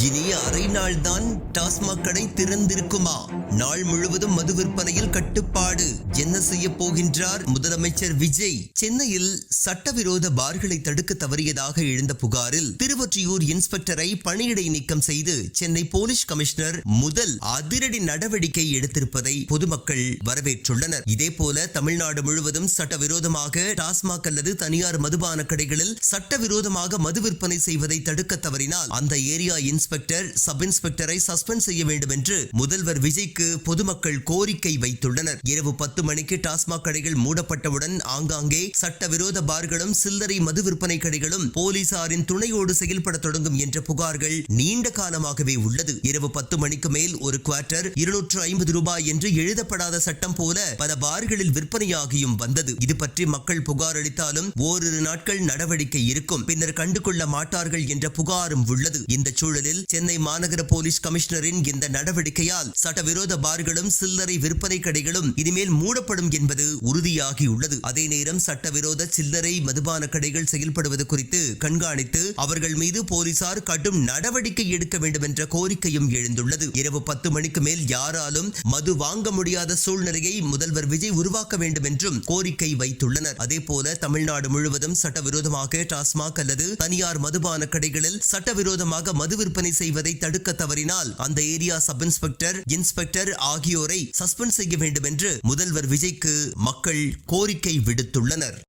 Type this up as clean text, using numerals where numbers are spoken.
இனி அரை நாள் தான் டாஸ்மாக் கடை திறந்திருக்குமா? நாள் முழுவதும் மது விற்பனையில் கட்டுப்பாடு. என்ன செய்ய போகின்றார் முதலமைச்சர் விஜய்? சென்னையில் சட்டவிரோத பார்களை தடுக்க தவறியதாக எழுந்த புகாரில் திருவொற்றியூர் இன்ஸ்பெக்டரை பணியிடை நீக்கம் செய்து சென்னை போலீஸ் கமிஷனர் முதல் அதிரடி நடவடிக்கை எடுத்திருப்பதை பொதுமக்கள் வரவேற்றுள்ளனர். இதேபோல தமிழ்நாடு முழுவதும் சட்டவிரோதமாக டாஸ்மாக் அல்லது தனியார் மதுபான கடைகளில் சட்டவிரோதமாக மது விற்பனை செய்வதை தடுக்க தவறினால் அந்த ஏரியா இன்ஸ்பெக்டர் சப் இன்ஸ்பெக்டரை சஸ்பெண்ட் செய்ய வேண்டும் என்று முதல்வர் விஜய்க்கு பொதுமக்கள் கோரிக்கை வைத்துள்ளனர். இரவு 10 மணிக்கு டாஸ்மாக் கடைகள் மூடப்பட்டவுடன் ஆங்காங்கே சட்டவிரோத பார்களும் சில்லறை மது விற்பனை கடைகளும் போலீசாரின் துணையோடு செயல்பட தொடங்கும் என்ற புகார்கள் நீண்ட காலமாகவே உள்ளது. இரவு 10 மணிக்கு மேல் ஒரு குவார்ட்டர் 250 ரூபாய் என்று எழுதப்படாத சட்டம் போல பல பார்களில் விற்பனையாகியும் வந்தது. இது பற்றி மக்கள் புகார் அளித்தாலும் ஓரிரு நாட்கள் நடவடிக்கை இருக்கும், பின்னர் கண்டுகொள்ள மாட்டார்கள் என்ற புகாரும் உள்ளது. இந்த சூழலில் சென்னை மாநகர போலீஸ் கமிஷனரின் இந்த நடவடிக்கையால் சட்டவிரோத பார்களும் சில்லறை விற்பனை கடைகளும் இனிமேல் மூடப்படும் என்பது உறுதியாகியுள்ளது. அதே நேரம் சட்டவிரோத சில்லறை மதுபான கடைகள் செயல்படுவது குறித்து கண்காணித்து அவர்கள் மீது போலீசார் கடும் நடவடிக்கை எடுக்க வேண்டும் என்ற கோரிக்கையும் எழுந்துள்ளது. இரவு 10 மணிக்கு மேல் யாராலும் மது வாங்க முடியாத சூழ்நிலையை முதல்வர் விஜய் உருவாக்க வேண்டும் என்றும் கோரிக்கை வைத்துள்ளனர். அதேபோல தமிழ்நாடு முழுவதும் சட்டவிரோதமாக டாஸ்மாக் அல்லது தனியார் மதுபான கடைகளில் சட்டவிரோதமாக மது விற்பனை செய்வதை தடுக்க தவறினால் அந்த ஏரியா சப் இன்ஸ்பெக்டர் ஆகியோரை சஸ்பெண்ட் செய்ய வேண்டும் என்று முதல்வர் விஜய்க்கு மக்கள் கோரிக்கை விடுத்துள்ளனர்.